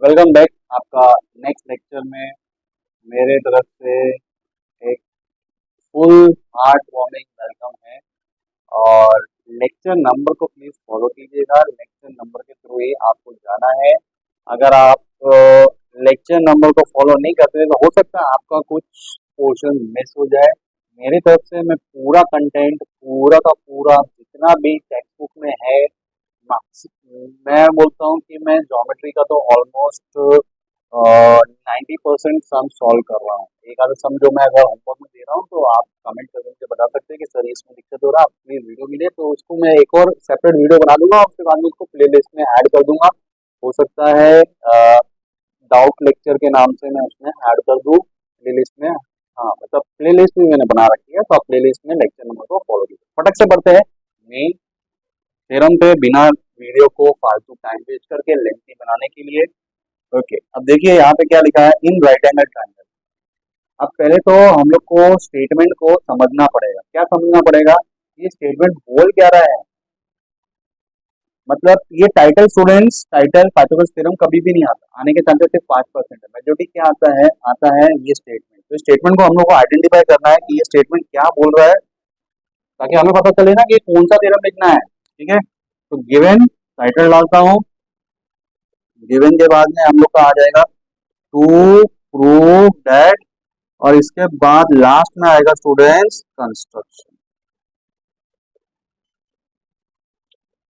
Welcome back आपका next lecture में मेरे तरफ से एक फुल हार्ट वार्मिंग वेलकम है। और लेक्चर नंबर को प्लीज फॉलो कीजिएगा। लेक्चर नंबर के थ्रू ही आपको जाना है। अगर आप लेक्चर नंबर को फॉलो नहीं करते तो हो सकता है आपका कुछ पोर्शन मिस हो जाए। मेरी तरफ से मैं पूरा कंटेंट पूरा का पूरा जितना भी टेक्स्ट बुक में है मैं बोलता हूँ कि मैं ज्योमेट्री का तो ऑलमोस्ट 90% सम सॉल्व कर रहा हूँ। एक आधा सम जो मैं अगर होमवर्क में दे रहा हूँ तो आप कमेंट करके मुझे बता सकते हैं कि सर इसमें दिक्कत हो रहा है, आप प्लीज वीडियो मिले तो उसको मैं एक और सेपरेट वीडियो बना दूंगा और उसके बाद में उसको प्ले लिस्ट में ऐड कर दूंगा। हो सकता है डाउट लेक्चर के नाम से मैं उसमें ऐड कर दूँ प्ले लिस्ट में। हाँ मतलब प्ले लिस्ट भी मैंने बना रखी है, तो आप प्ले लिस्ट में लेक्चर नंबर को फॉलो कीजिए। फटक से पढ़ते हैं मेन थ्योरम पे बिना वीडियो को फालतू टाइम वेस्ट करके लेंथी बनाने के लिए। ओके, अब देखिए यहाँ पे क्या लिखा है, इन राइट एंगल ट्राइंगल। अब पहले तो हम लोग को स्टेटमेंट को समझना पड़ेगा। क्या समझना पड़ेगा? ये स्टेटमेंट बोल क्या रहा है। मतलब ये title students, title Pythagoras theorem कभी भी नहीं आता, आने के चांसेस सिर्फ 5% है। मेजोरिटी क्या आता है ये स्टेटमेंट। तो स्टेटमेंट को हम लोग को आइडेंटिफाई करना है कि ये स्टेटमेंट क्या बोल रहा है, ताकि हमें पता चले ना कि कौन सा थ्योरम लिखना है। ठीक है, तो गिवन टाइटल डालता हूँ। गिवन के बाद में हम लोग का आ जाएगा टू प्रूव दैट, और इसके बाद लास्ट में आएगा स्टूडेंट्स कंस्ट्रक्शन।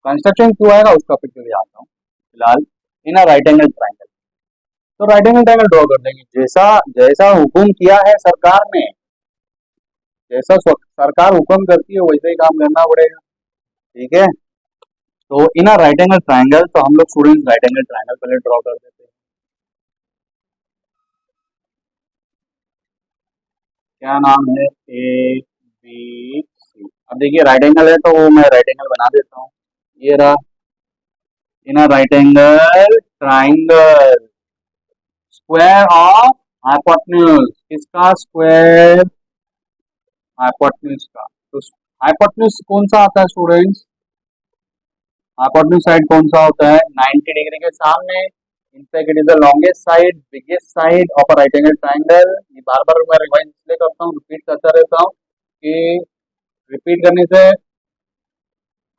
कंस्ट्रक्शन क्यों आएगा उसका फिर भी आता हूँ। फिलहाल इन राइट एंगल ट्राइंगल, तो राइट एंगल ट्राइंगल ड्रॉ कर देंगे जैसा जैसा हुक्म किया है सरकार ने। जैसा सरकार हुक्म करती है वैसे ही काम करना पड़ेगा। ठीक है, तो इन राइट एंगल ट्राइंगल, तो हम लोग स्टूडेंट्स राइट एंगल ट्राइंगल पहले ड्रॉ कर देते हैं। क्या नाम है, ए बी सी। अब देखिए राइट एंगल है तो मैं राइट एंगल बना देता हूँ। ये रहा इन right angle triangle, square of hypotenuse. किसका स्क्वायर? हाइपोटेन्यूज का। तो हाइपोटेन्यूज कौन सा आता है स्टूडेंट्स? हाइपोटेन्यूज साइड कौन सा होता है? 90 डिग्री के सामने। In fact it is the longest side, biggest side of a right angle triangle. ये बार बार मैं रिवाइज इसलिए करता हूँ, रिपीट करता रहता हूँ कि रिपीट करने से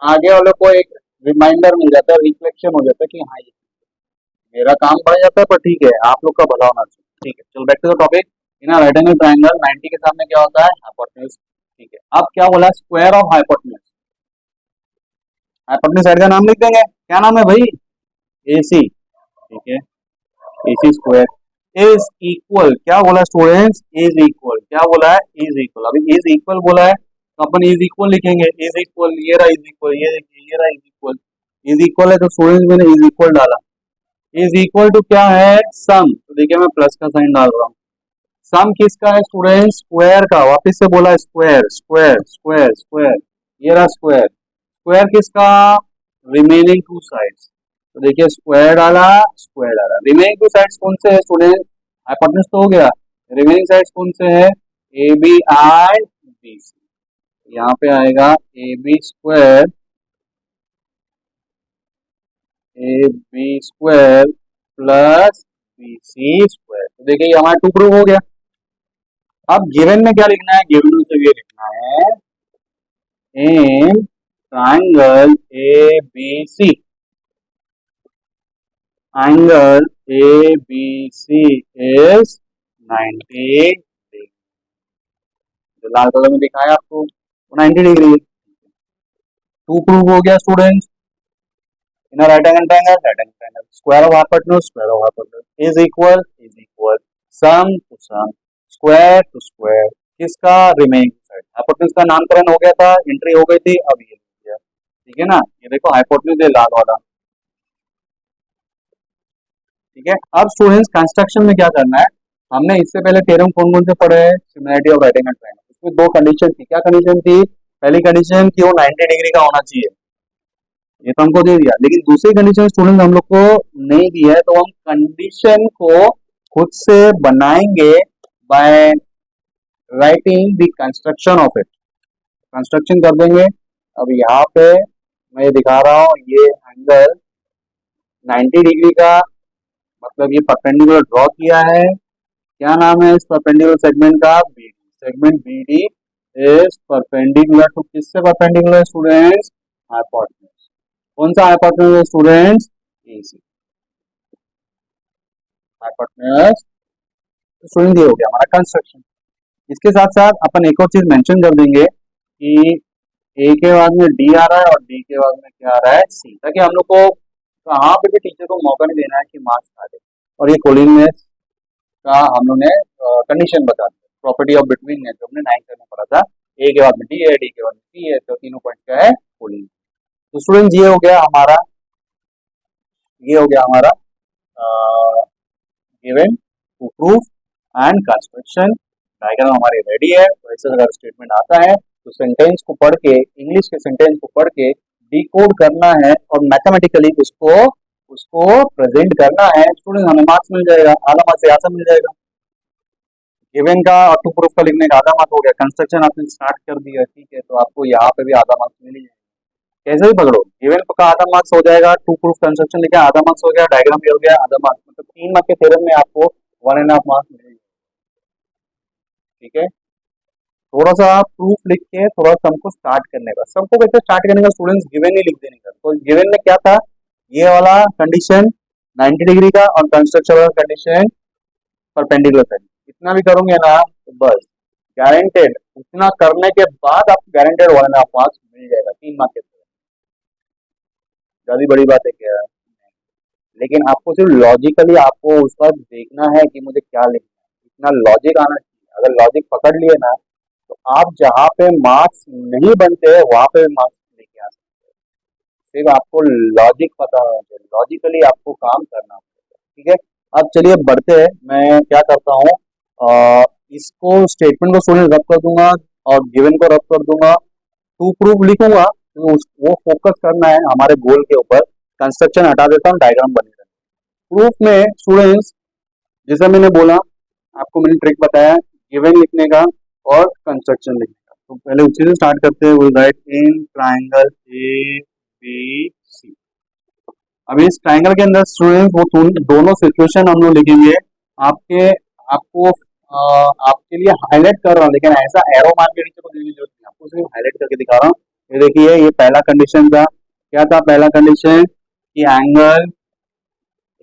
आगे वालों को एक रिमाइंडर मिल जाता है, रिफ्लेक्शन हो जाता है कि हाँ ये मेरा काम बढ़ जाता है, पर ठीक है आप लोग का भला होना चाहिए। ठीक है, चलो back to the topic. In right angle triangle 90 के सामने क्या होता है? हाइपोटेन्यूज। ठीक है, अब क्या बोला? Square of hypotenuse. Hypotenuse side का नाम लिख देंगे। क्या नाम है भाई? AC। ठीक है, AC स्क्वायर इज इक्वल, क्या बोला स्टूडेंट्स? Is equal. क्या बोला है? Is equal. अभी इज इक्वल बोला है तो अपन इज इक्वल लिखेंगे। इज इक्वल, ये रहा इज इक्वल, ये देखिए ये रहा इज इक्वल। इज इक्वल है तो स्टूडेंट्स मैंने इज इक्वल डाला। इज इक्वल टू क्या है? सम। तो देखिए मैं प्लस का साइन डाल रहा हूँ। सम किसका है स्टूडेंट? स्क्वायर का। वापस से बोला स्क्वायर स्क्वायर स्क्वायर स्क्वायर, ये रहा स्क्वायर। स्क्वायर किसका? Remaining two sides. तो देखिए स्क्वायर डाला, स्क्वायर डाला। रिमेनिंग टू साइड्स कौन से है स्टूडेंट? हाइपोटेन्यूज तो हो गया, रिमेनिंग साइड्स कौन से है? ए बी आई बी सी। यहाँ पे आएगा A B square, A B square plus B C square. तो देखिए ये हमारा टू प्रूव हो गया। अब गिवन में क्या लिखना है? गिवन में से ये लिखना है in triangle A B C, angle A B C is 90 degree. जो लाल कलर में दिखाया आपको वो 90 डिग्री है। टू प्रूव हो गया students. In right angle triangle, right angle triangle, square of hypotenuse, square of hypotenuse is equal sum to sum, square to square. किसका? Remaining side. हाइपोटेन्यूज का नामकरण हो गया था, एंट्री हो गई थी, अब ये हो गया। ठीक है ना, ये देखो हाइपोटेन्यूज है लाल वाला। ठीक है, अब स्टूडेंट्स कंस्ट्रक्शन में क्या करना है? हमने इससे पहले थ्योरम कौन कौन से पढ़े हैं? Similarity of right angle triangle. इसमें दो कंडीशन थी। क्या कंडीशन थी? पहली कंडीशन कि वो 90 डिग्री का होना चाहिए, ये तो हमको दे दिया। लेकिन दूसरी कंडीशन स्टूडेंट हम लोग को नहीं दी है, तो हम कंडीशन को खुद से बनाएंगे by writing the construction of it. Construction कर देंगे। अब यहाँ पे मैं दिखा रहा हूँ ये एंगल 90 डिग्री का मतलब ये परपेंडिकुलर ड्रॉ किया है। क्या नाम है इस परपेंडिकुलर सेगमेंट का? BD. Segment BD is perpendicular to किससे परपेंडिकुलर स्टूडेंट्स? हाइपोटेन्यूज। कौन सा hypotenuse students? AC. Hypotenuse student ये हो गया हमारा कंस्ट्रक्शन। इसके साथ साथ अपन एक और चीज मेंशन कर देंगे कि ए के बाद में डी आ रहा है और डी के बाद में क्या आ रहा है? सी, ताकि हम लोग को कहाँ पे भी टीचर को मौका नहीं देना है कि मार्क्स खा दे। और ये कोलिननेस का हम लोग ने कंडीशन बता दी, प्रॉपर्टी ऑफ बिटवीननेस जो हमने 9th में पढ़ा था। ए के बाद में डी है, डी के बाद में सी है, तो तीनों पॉइंट क्या है? कोलिन। तो स्टूडेंट ये हो गया हमारा given to proof and construction. Diagram हमारे रेडी है। तो ऐसे अगर स्टेटमेंट आता है तो सेंटेंस को पढ़ के, इंग्लिश के सेंटेंस को पढ़ के डिकोड करना है और मैथमेटिकली उसको उसको प्रेजेंट करना है। स्टूडेंट हमें मार्क्स मिल जाएगा, आधा मार्क्स से आसान मिल जाएगा। गिवन का और टू प्रूफ का लिखने का आधा मार्क्स हो गया। कंस्ट्रक्शन आपने स्टार्ट कर दिया, ठीक है, तो आपको यहाँ पे भी आधा मार्क्स मिल ही जाएगा। कैसे भी पकड़ो, गिवन का आधा मार्क्स हो जाएगा, टू प्रूफ कंस्ट्रक्शन लिखा आधा मार्क्स हो गया, डायग्राम भी हो गया आधा मार्क्स, मतलब 3 मार्क्स के थ्योरम में आपको 1.5 मार्क्स मिलेगा। ठीक है, थोड़ा सा प्रूफ लिख के थोड़ा सा हमको स्टार्ट करने का, सबको कैसे स्टार्ट करने का स्टूडेंट्स? गिवन ही लिख देने का। तो गिवन में क्या था? ये वाला कंडीशन 90 डिग्री का और कंस्ट्रक्शन वाला कंडीशन परपेंडिकुलर साइड। इतना भी करूंगे ना तो बस गारंटेड, उतना करने के बाद आपको गारंटेड 1.5 मार्क्स मिल जाएगा 3 मार्क्स के। ज्यादा बड़ी बात है क्या? लेकिन आपको सिर्फ लॉजिकली आपको उस वक्त देखना है कि मुझे क्या लिखना है, इतना लॉजिक आना चाहिए। अगर लॉजिक पकड़ लिए ना तो आप जहाँ पे मार्क्स नहीं बनते वहां पे मार्क्स लेके आ सकते हैं। सिर्फ आपको लॉजिक पता होना चाहिए, लॉजिकली आपको काम करना पड़ेगा। ठीक है, अब चलिए बढ़ते हैं। मैं क्या करता हूँ, इसको स्टेटमेंट को स्टूडेंट रब कर दूंगा और गिवन को रब कर दूंगा, टू प्रूफ लिखूंगा तो वो फोकस करना है हमारे गोल के ऊपर। कंस्ट्रक्शन हटा देता हूँ, डायग्राम बनेगा। प्रूफ में स्टूडेंट्स जैसा मैंने बोला, आपको मैंने ट्रिक बताया गिवन लिखने का और कंस्ट्रक्शन लिखने का। तो पहले उसी से स्टार्ट करते हैं। Will write in triangle A B C. अभी इस ट्राइंगल के अंदर स्टूडेंट्स वो दोनों सिचुएशन हम लोग लिखेंगे। आपको आपके लिए हाईलाइट कर रहा हूँ, लेकिन ऐसा एरो मार के नीचे को देने की जरूरत नहीं, आपको सिर्फ हाईलाइट करके दिखा रहा हूँ। ये देखिए, ये पहला कंडीशन था। क्या था पहला कंडीशन? कि एंगल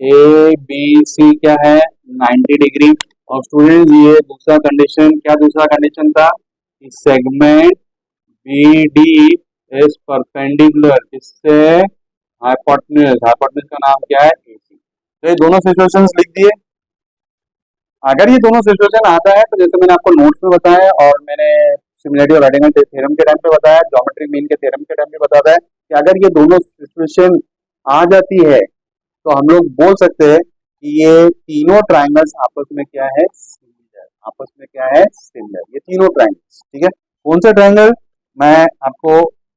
ए बी सी क्या है? 90 डिग्री। और स्टूडेंट ये दूसरा कंडीशन, क्या दूसरा कंडीशन था? कि segment B D is perpendicular इससे हाइपोटेन्यूज। हाइपोटेन्यूज का नाम क्या है? एसी। तो ये दोनों सिचुएशंस लिख दिए। अगर ये दोनों सिचुएशन आता है तो जैसे मैंने आपको नोट्स में बताया और मैंने सिमिलरिटी और राइडिंगल थ्योरम के टाइम पे बताया, ज्योमेट्रिक मीन के थ्योरम के टाइम पे बताता है कि अगर ये दोनों सिचुएशन आ जाती है तो हम लोग बोल सकते हैं कि ये तीनों ट्राइंगल्स आपस में क्या है? सिमिलर। आपस में क्या है? सिमिलर। ये तीनों ट्राइंगल्स, ठीक है। कौन सा ट्राइंगल मैं आपको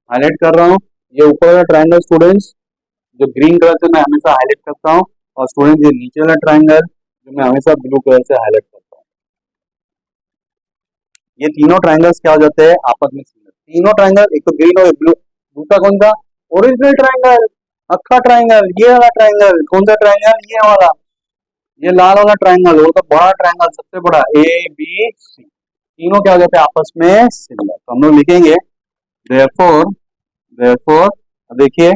हाईलाइट कर रहा हूँ? ये ऊपर वाला ट्राइंगल स्टूडेंट्स, जो ग्रीन कलर से मैं हमेशा हाईलाइट करता हूँ, और स्टूडेंट्स ये नीचे वाला ट्राइंगल जो मैं हमेशा ब्लू कलर से हाईलाइट करता हूँ। ये तीनों ट्राइंगल्स क्या हो जाते हैं? आपस में सिमिलर। तीनों ट्राइंगल, एक तो ग्रीन और एक ब्लू। दूसरा कौन सा? ओरिजिनल ट्राइंगल, अक्खा ट्राइंगल। ये वाला ट्राइंगल कौन सा ट्राइंगल? ये वाला, ये लाल वाला ट्राइंगल, वो तो बड़ा ट्राइंगल, सबसे बड़ा, ए बी सी। तीनों क्या हो जाते हैं? आपस में सिमिलर। तो हम लोग लिखेंगे देयरफॉर, देयरफॉर देखिए,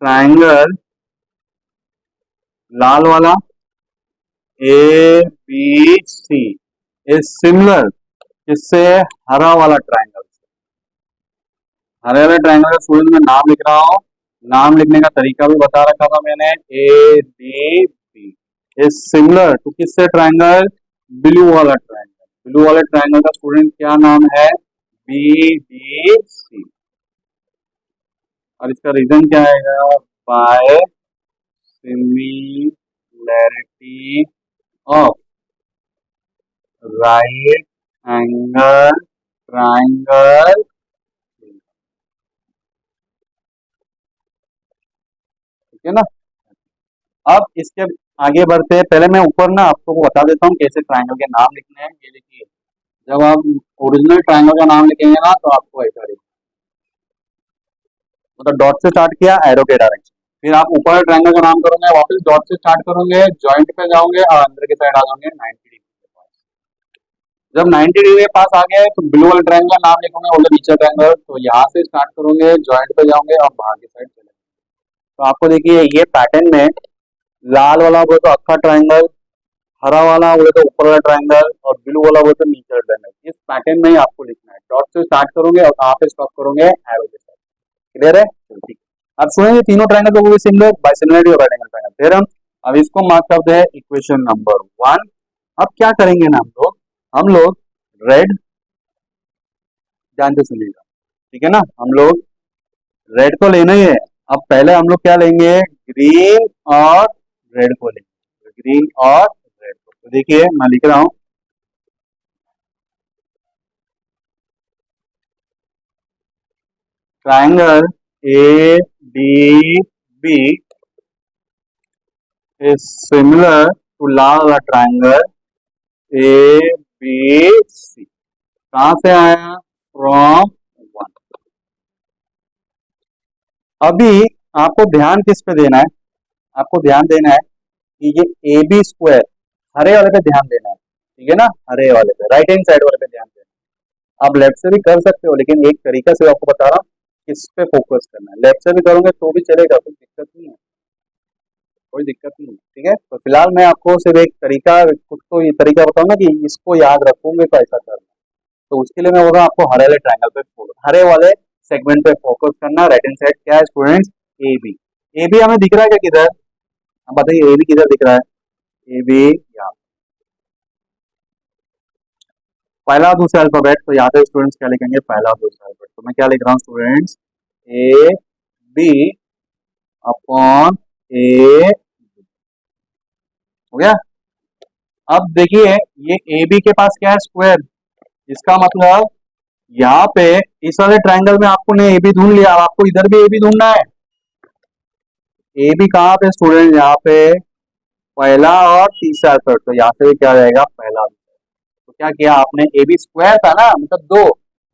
ट्राइंगल लाल वाला A B C is similar किससे? हरा वाला ट्राइंगल से। हरे वाले ट्राइंगल का स्टूडेंट में नाम लिख रहा हूँ, नाम लिखने का तरीका भी बता रखा था मैंने। A B C is similar to किससे? ट्राइंगल ब्लू वाला ट्राइंगल। ब्लू वाले ट्राइंगल का स्टूडेंट क्या नाम है? B D C. और इसका रीजन क्या आएगा? By similarity of right angle triangle. ठीक है ना। अब इसके आगे बढ़ते हैं। पहले मैं ऊपर ना आपको बता देता हूँ कैसे ट्राइंगल के नाम लिखने हैं। ये देखिए, जब आप ओरिजिनल ट्राइंगल का नाम लिखेंगे ना तो आपको ऐसा लिखना, मतलब डॉट से स्टार्ट किया, एरो के डायरेक्शन, फिर आप ऊपर ट्रायंगल का नाम करोगे, वापस डॉट से स्टार्ट करोगे, जॉइंट पे जाओगे और अंदर के साइड आ जाओगे 90 डिग्री के पास। जब 90 डिग्री के पास आ गए तो ब्लू वाला ट्रायंगल का नाम लिखोगे, बोले नीचे ट्रायंगल, तो यहाँ से स्टार्ट करोगे, जॉइंट पे जाओगे और बाहर की साइड चले। तो आपको देखिए ये पैटर्न में लाल वाला बोले तो अक्खा ट्रायंगल, हरा वाला बोले तो ऊपर वाला ट्रायंगल और ब्लू वाला बोले तो नीचे ट्रायंगल। इस पैटर्न में ही आपको लिखना है, डॉट से स्टार्ट करोगे और कहाँ पे स्टॉप करोगे, एरो के साथ। क्लियर है? चलो ठीक है। अब सुनिए तीनों ट्रायंगल को similar by similarity of right angle triangle theorem. अब इसको मार्क करते हैं इक्वेशन नंबर 1। अब क्या करेंगे ना हम लोग रेड, ध्यान से सुनिएगा, ठीक है ना, हम लोग रेड तो लेना ही है। अब पहले हम लोग क्या लेंगे, ग्रीन और रेड को लेंगे, ग्रीन और रेड को। तो देखिए मैं लिख रहा हूं, triangle A D B is similar to लाल ट्रायंगल ए बी सी। कहां से आया, फ्रॉम 1। अभी आपको ध्यान किस पे देना है, आपको ध्यान देना है कि ये ए बी स्क्वायर, हरे वाले पे ध्यान देना है, ठीक है ना, हरे वाले पे, राइट हैंड साइड वाले पे ध्यान देना है। आप लेफ्ट से भी कर सकते हो, लेकिन एक तरीका से आपको बता रहा हूँ किस पे फोकस करना है। लेफ्ट से भी करोगे तो भी चलेगा, कोई दिक्कत नहीं है, कोई दिक्कत नहीं है, ठीक है। तो फिलहाल मैं आपको सिर्फ एक तरीका, कुछ तो ये तरीका बताऊंगा कि इसको याद रखोगे तो ऐसा करना। तो उसके लिए मैं बोल रहा हूँ आपको हरे वाले ट्रायंगल पे फोकस, हरे वाले सेगमेंट पे फोकस करना। राइट हैंड साइड क्या है students, A B. A B हमें दिख रहा है क्या, किधर, आप बताइए ए बी किधर दिख रहा है, ए बी यहाँ, पहला और दूसरा अल्फाबेट। तो यहाँ से स्टूडेंट्स क्या लिखेंगे, पहला और दूसरा अल्फाबेट। तो मैं क्या लिख रहा हूँ स्टूडेंट्स, ए बी अपॉन ए, हो गया। अब देखिए ये ए बी के पास क्या है, स्क्वायर, इसका मतलब यहाँ पे इस वाले ट्रायंगल में आपको ने ए बी ढूंढ लिया, अब आपको इधर भी ए बी ढूंढना है। ए बी कहाँ पे स्टूडेंट, यहाँ पे पहला और तीसरा अल्फाबेट। तो यहाँ से क्या रहेगा, पहला। तो क्या किया आपने, ए बी स्क्वायर था ना, मतलब दो,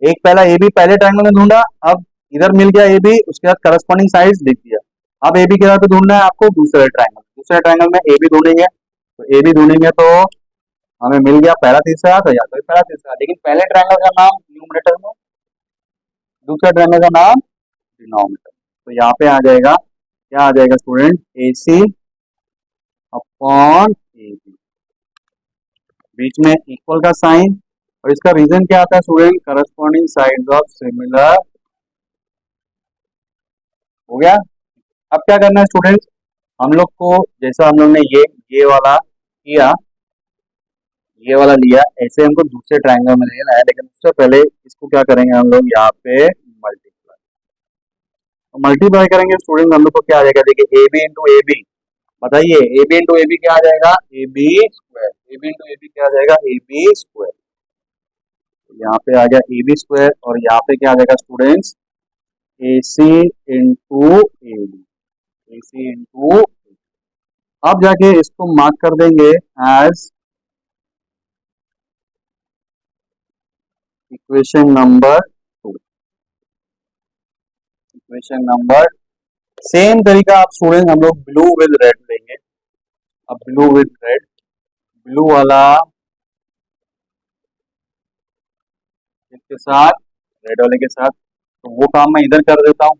एक पहला ए बी पहले ट्रायंगल में ढूंढा, अब इधर मिल गया ए बी, उसके बाद करस्पॉन्डिंग साइड लिख दिया। अब ए बी के पे ढूंढना है आपको दूसरे ट्रायंगल, दूसरे ट्रायंगल में ए बी ढूंढेंगे। तो ए बी ढूंढेंगे तो हमें मिल गया पहला तीसरा, तो या तो पहला तीसरा, लेकिन पहले ट्रायंगल का नाम न्यूमरेटर में, दूसरे ट्रायंगल का नाम डिनोमिनेटर। तो यहाँ पे आ जाएगा, क्या आ जाएगा student, A C upon A B, बीच में इक्वल का साइन। और इसका रीजन क्या आता है student, corresponding sides of similar. हो गया। अब क्या करना है स्टूडेंट्स, हम लोग को जैसा हम लोग ने ये वाला किया, ये वाला लिया, ऐसे हमको दूसरे ट्रायंगल में लेना है, लेकिन उससे पहले इसको क्या करेंगे हम लोग, यहाँ पे मल्टीप्लाई। तो मल्टीप्लाई करेंगे स्टूडेंट, हम लोग को क्या आ जाएगा, देखिए A B into A B, बताइए A B into A B क्या आ जाएगा, A B square, A B into A B क्या आ जाएगा, ए बी स्क्वायर। यहाँ पे आ गया ए बी स्क्वायर, और यहाँ पे क्या आ जाएगा students, A C into A B, A C into. अब जाके इसको मार्क कर देंगे as equation number 2, equation number. Same तरीका आप स्टूडेंट हम लोग ब्लू विद रेड लेंगे। अब ब्लू विद रेड, ब्लू वाला इसके साथ, रेड वाले के साथ, तो वो काम मैं इधर कर देता हूँ,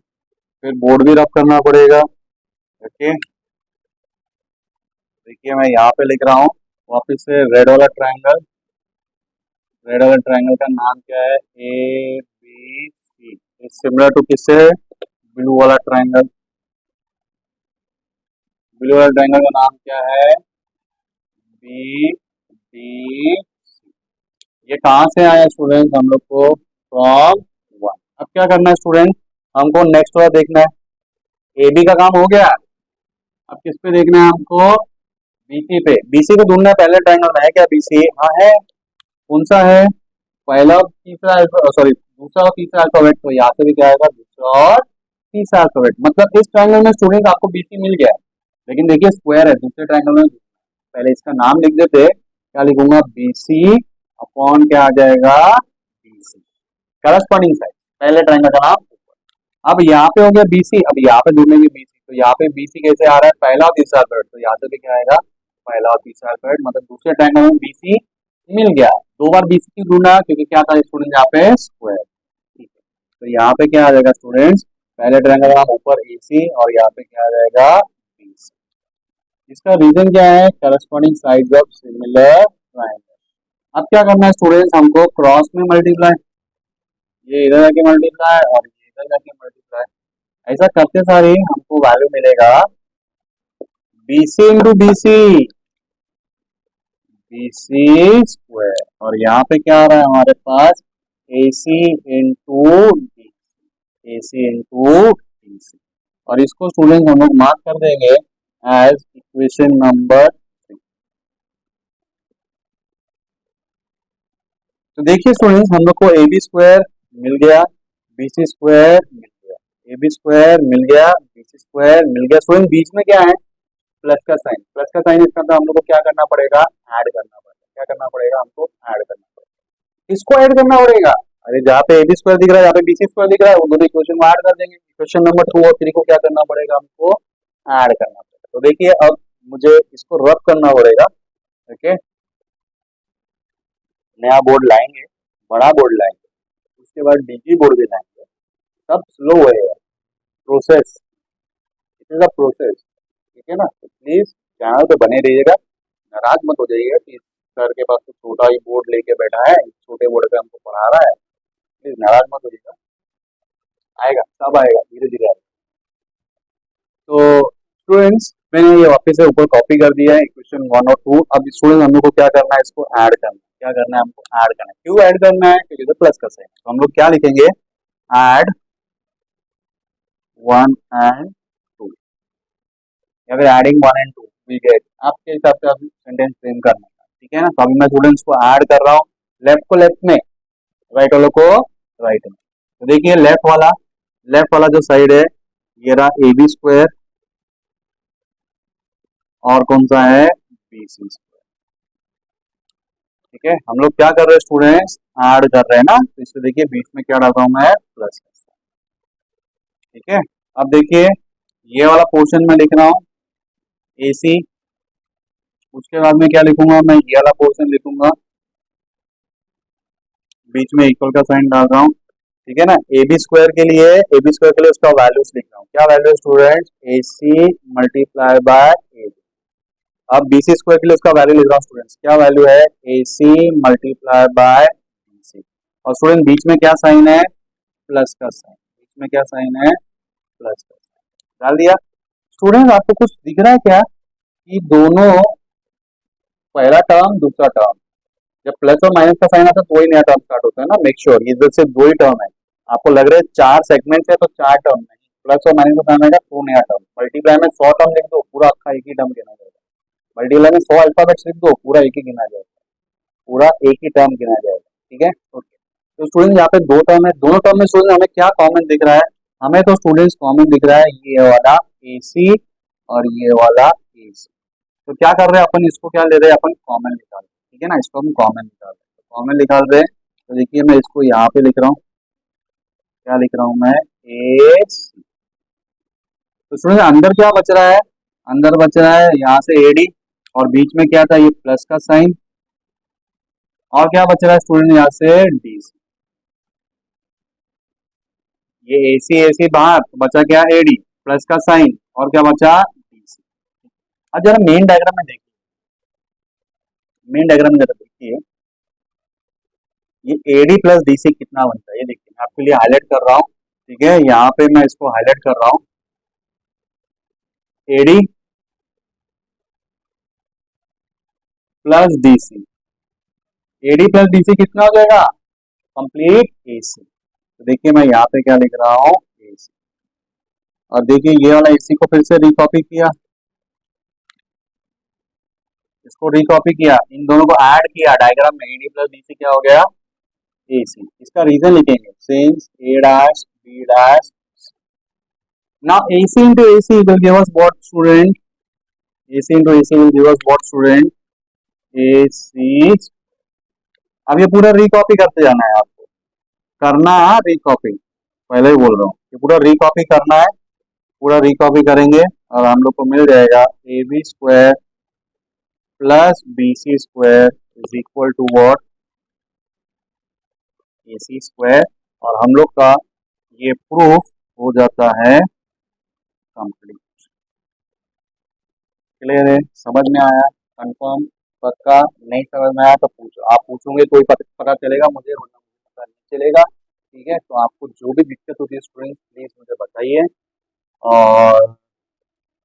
फिर बोर्ड भी रब करना पड़ेगा। ओके, देखिए मैं यहाँ पे लिख रहा हूँ वापिस से, रेड वाला ट्रायंगल, रेड वाला ट्रायंगल का नाम क्या है, A B C, similar to किससे, ब्लू वाला ट्रायंगल। ब्लू वाला ट्रायंगल का नाम क्या है, बी डी सी। ये कहाँ से आया स्टूडेंट्स, हम लोग को फ्रॉम 1। अब क्या करना है स्टूडेंट, हमको नेक्स्ट वाला देखना है, ए बी का काम हो गया। अब किस पे देखना है हमको, बीसी पे, बीसी को ढूंढना है, पहले ट्रायंगल में है क्या बीसी, हाँ है, कौन सा है, पहला और तीसरा, सॉरी दूसरा और तीसरा अल्फाबेट। तो यहाँ से भी क्या आएगा, दूसरा और तीसरा अल्फाबेट। मतलब इस ट्रायंगल में स्टूडेंट आपको बीसी मिल गया है, लेकिन देखिए स्क्वायर है दूसरे ट्रायंगल में। पहले इसका नाम लिख देते, क्या लिखूंगा, बीसी अपॉन क्या आ जाएगा, बीसी, करस्पॉन्डिंग साइड, पहले ट्रायंगल का नाम। अब यहाँ पे हो गया बीसी, अब यहाँ पे ढूंढेंगे बीसी, तो यहाँ पे बीसी कैसे आ रहा है, पहला और तीसरा अल्फाबेट, तो यहाँ से भी क्या आएगा, पहला और तीसरा अल्फाबेट, मतलब दूसरे ट्रायंगल में बीसी मिल गया। दो बार बीसी क्यों ढूंढा, क्योंकि क्या था स्टूडेंट यहाँ पे स्क्वायर, ठीक है। तो यहाँ पे क्या आ जाएगा स्टूडेंट्स, पहले ट्रायंगल का ऊपर एसी और यहाँ पे क्या आ जाएगा बीसी। इसका रीजन क्या है, corresponding sides of similar triangle. अब क्या करना है स्टूडेंट्स, हमको क्रॉस में मल्टीप्लाई, ये इधर जाके मल्टीप्लाई और ये इधर जाके मल्टीप्लाई, ऐसा करते सारे ही हमको वैल्यू मिलेगा BC into BC, BC square, और यहाँ पे क्या आ रहा है हमारे पास AC into DC, AC into DC, और इसको स्टूडेंट हम लोग मार्क कर देंगे एज इक्वेशन नंबर 3। तो देखिए स्टूडेंट्स, हम लोग को ए बी स्क्वायर मिल गया, बी सी स्क्वायर मिल गया, ए बी स्क्वायर मिल गया, बी सी स्क्वायर मिल गया। स्टूडेंट बीच में क्या है, प्लस का साइन, प्लस का साइन, इसका मतलब हम लोग को क्या करना पड़ेगा, ऐड करना पड़ेगा, क्या करना पड़ेगा हमको, ऐड करना पड़ेगा, इसको ऐड करना पड़ेगा। अरे जहाँ पे ए बी स्क्वायर दिख रहा है, यहाँ पे बी सी स्क्वायर दिख रहा है, वो दोनों इक्वेशन में ऐड कर देंगे। इक्वेशन नंबर 2 और 3 को क्या करना पड़ेगा, हमको ऐड करना पड़ेगा। तो देखिए अब मुझे इसको रब करना पड़ेगा, ओके। नया बोर्ड लाएंगे, बड़ा बोर्ड लाएंगे, उसके बाद डीजी बोर्ड भी लाएंगे, सब स्लो होएगा process, it is a process, ठीक है ना। तो प्लीज चैनल पे बने रहिएगा, नाराज मत हो जाइएगा कि सर के पास तो छोटा ही बोर्ड लेके बैठा है, छोटे बोर्ड पे हमको पढ़ा रहा है, प्लीज नाराज मत होइएगा, आएगा सब आएगा, धीरे धीरे आएगा। तो स्टूडेंट्स मैंने ये वापस से ऊपर कॉपी कर दिया है इक्वेशन 1 और 2। अब स्टूडेंट हम लोग को क्या करना है, इसको ऐड करना है, क्या करना है हमको ऐड करना है। क्यों ऐड करना है, क्योंकि तो प्लस का साइन, तो हम लोग क्या लिखेंगे, ऐड 1 एंड 2, या फिर एडिंग 1 एंड 2 वी गेट, आपके हिसाब से आप सेंटेंस फ्रेम करना है, ठीक है ना। तो अभी मैं स्टूडेंट्स को ऐड कर रहा हूँ, लेफ्ट को लेफ्ट में, राइट वालों को राइट में। तो देखिए लेफ्ट वाला जो साइड है ये रहा ए बी स्क्वायर, और कौन सा है बी सी स्क्वायर, ठीक है। हम लोग क्या कर रहे हैं स्टूडेंट्स, ऐड कर रहे हैं ना, तो इससे देखिए बीच में क्या डालता हूं मैं, प्लस, ठीक है। अब देखिए ये वाला पोर्शन में लिख रहा हूँ ए सी, उसके बाद में क्या लिखूंगा मैं, ये वाला पोर्शन लिखूंगा, बीच में इक्वल का साइन डाल रहा हूँ, ठीक है ना। ए बी स्क्वायर के लिए, ए बी स्क्वायर के लिए उसका वैल्यूज लिख रहा हूँ, क्या वैल्यू है students, A C multiply by A B. अब बी सी स्क्वायर के लिए उसका वैल्यू लिख रहा हूँ स्टूडेंट्स, क्या वैल्यू है, ए C multiply bye B C, और स्टूडेंट बीच में क्या साइन है, प्लस का साइन, बीच में क्या साइन है, प्लस का साइन डाल दिया। स्टूडेंट आपको कुछ दिख रहा है क्या, कि दोनों, पहला टर्म दूसरा टर्म, जब प्लस और माइनस का साइन आता है तो वही नया टर्म स्टार्ट होता है ना, मेक श्योर इधर से दो ही टर्म है, आपको लग रहा है चार सेगमेंट है तो चार टर्म नहीं, प्लस और माइनस का साइन आएगा तो नया टर्म। मल्टीप्लाई में 100 टर्म लिख दो, पूरा अक्खा एक ही टर्म गिना जाएगा, मल्टीप्लाई में 100 अल्फाबेट्स लिख दो, पूरा एक ही गिना जाएगा, पूरा एक ही टर्म गिना जाएगा, ठीक है, ओके। तो स्टूडेंट यहाँ पे दो टर्म है, दोनों टर्म में स्टूडेंट हमें क्या कॉमन दिख रहा है, हमें तो स्टूडेंट्स कॉमन दिख रहा है ये वाला ए सी और ये वाला ए सी। तो क्या कर रहे हैं अपन, इसको क्या ले रहे हैं अपन, कॉमन निकाल रहे हैं, ठीक है ना, इसको हम कॉमन निकाल रहे हैं, कॉमन निकाल रहे हैं। तो देखिए मैं इसको यहाँ पे लिख रहा हूँ, क्या लिख रहा हूँ मैं, ए सी। तो स्टूडेंट अंदर क्या बच रहा है, अंदर बच रहा है यहाँ से एडी, और बीच में क्या था, ये प्लस का साइन, और क्या बच रहा है स्टूडेंट यहाँ से डी सी, ये ए सी बाहर, तो बचा क्या, एडी प्लस का साइन, और क्या बचा डी सी। अब जरा मेन डायग्राम में देखिए, मेन डायग्राम में जरा देखिए, ये एडी प्लस डी सी कितना बनता है, ये देखिए मैं आपके लिए हाईलाइट कर रहा हूँ, ठीक है, यहाँ पे मैं इसको हाईलाइट कर रहा हूँ, AD plus D C, AD plus D C कितना हो जाएगा, कंप्लीट ए सी। तो देखिए मैं यहाँ पे क्या लिख रहा हूँ, ए सी, और देखिए ये वाला एसी को फिर से रिकॉपी किया, इसको रिकॉपी किया, इन दोनों को ऐड किया डायग्राम में, एडी प्लस डी सी क्या हो गया, ए सी। इसका रीजन लिखेंगे, since A dash B dash, now AC into AC will give us what student, AC into AC will give us what student, AC। अब ये पूरा रिकॉपी करते जाना है आपको, करना रिकॉपी, पहले ही बोल रहा हूँ, ये पूरा रिकॉपी करना है, पूरा रिकॉपी करेंगे और हम लोग को मिल जाएगा A B square plus B C square is equal to what, A C square. और हम लोग का ये प्रूफ हो जाता है कंप्लीट। क्लियर है, समझ में आया, कंफर्म, पक्का? नहीं समझ में आया तो पूछो, आप पूछोगे तो ही पता चलेगा मुझे, वरना मुझे पता नहीं चलेगा। ठीक है, तो आपको जो भी दिक्कत होती है स्टूडेंट्स प्लीज मुझे बताइए। और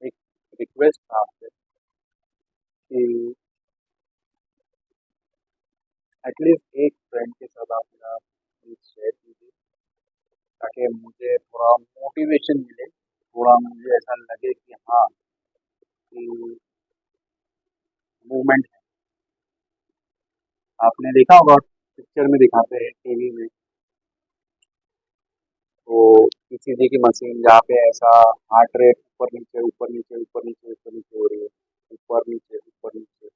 एक रिक्वेस्ट था आपसे कि एटलीस्ट एक फ्रेंड के साथ आप मेरा प्लीज शेयर कीजिए, ताकि मुझे थोड़ा मोटिवेशन मिले, थोड़ा मुझे ऐसा लगे कि हाँ, कि मूवमेंट है। आपने देखा होगा पिक्चर में दिखाते हैं टीवी में, तो ईसीजी की मशीन जहाँ पे ऐसा हार्ट रेट ऊपर नीचे ऊपर नीचे ऊपर नीचे ऊपर नीचे हो रही है, ऊपर नीचे ऊपर नीचे।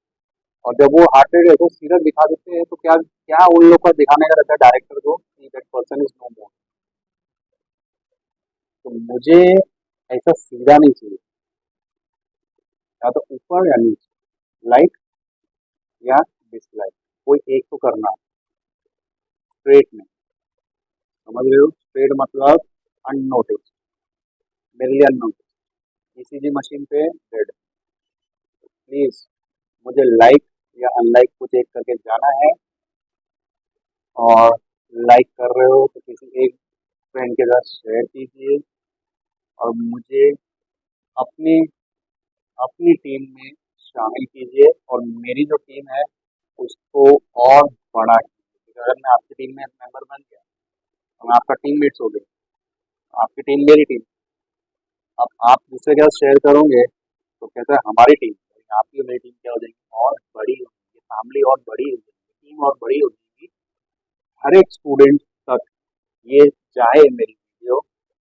और जब वो हार्ट रेट ऐसे सीधा दिखा देते हैं तो क्या क्या उन लोग का दिखाने का रहता है डायरेक्टर को कि दैट पर्सन इज नो मोर। तो मुझे ऐसा सीधा नहीं चाहिए, या तो ऊपर या नीचे, लाइक या डिसलाइक, कोई एक तो करना है, स्ट्रेट में। समझ रहे हो, स्ट्रेट मतलब अननोटिस, मेरे लिए अननोटिस। ईसीजी मशीन पे रेड, प्लीज मुझे लाइक या अनलाइक कुछ एक करके जाना है। और लाइक कर रहे हो तो किसी एक फ्रेंड के साथ शेयर कीजिए, और मुझे अपनी अपनी टीम में शामिल कीजिए, और मेरी जो टीम है उसको और बड़ा कीजिए। अगर मैं आपकी टीम में मेंबर बन गया तो मैं आपका टीममेट्स हो गया, आपकी टीम मेरी टीम। अब आप दूसरे के साथ शेयर करोगे तो कैसे हमारी टीम, आपकी और मेरी टीम क्या हो जाएगी, और बड़ी हो जाएगी, फैमिली और बड़ी हो जाएगी, टीम और बड़ी हो जाएगी। हर एक स्टूडेंट तक ये चाहे मेरी वीडियो,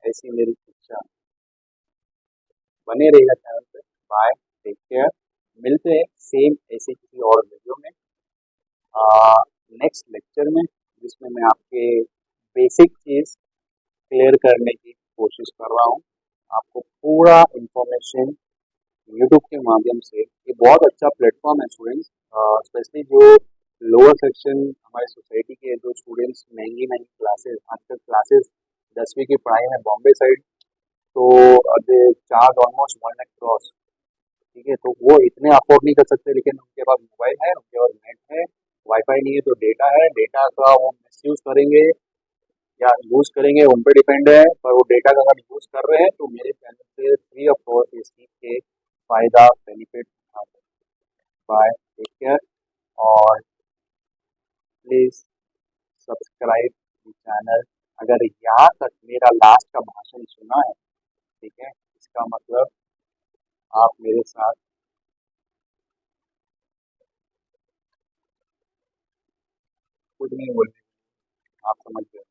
ऐसी मेरी इच्छा। बने रहेगा चैनल पे। बाय, टेक केयर, मिलते हैं सेम ऐसे किसी और वीडियो में, नेक्स्ट लेक्चर में, जिसमें मैं आपके बेसिक चीज़ क्लियर करने की कोशिश कर रहा हूँ। आपको पूरा इंफॉर्मेशन यूट्यूब के माध्यम से, ये बहुत अच्छा प्लेटफॉर्म है स्टूडेंट्स, स्पेशली जो लोअर सेक्शन हमारी सोसाइटी के जो स्टूडेंट्स, महंगी महंगी क्लासेस, आजकल क्लासेस 10वीं की पढ़ाई में बॉम्बे साइड, तो they charge almost 1 lakh cross. ठीक है, तो वो इतने अफोर्ड नहीं कर सकते, लेकिन उनके पास मोबाइल है, उनके पास नेट है, वाईफाई नहीं है तो डेटा है, डेटा का वो मिसयूज करेंगे या यूज करेंगे उन पर डिपेंड है, पर वो डेटा का अगर यूज कर रहे हैं तो मेरे चैनल से फ्री ऑफ कॉस्ट इस चीज के फायदा बेनिफिट उठा सकते हैं। बाय, टेक केयर, और प्लीज सब्सक्राइब चैनल। अगर यहाँ तक मेरा लास्ट का भाषण सुना है, ठीक है, इसका मतलब आप मेरे साथ कुछ नहीं बोल रहे, आप समझ गए।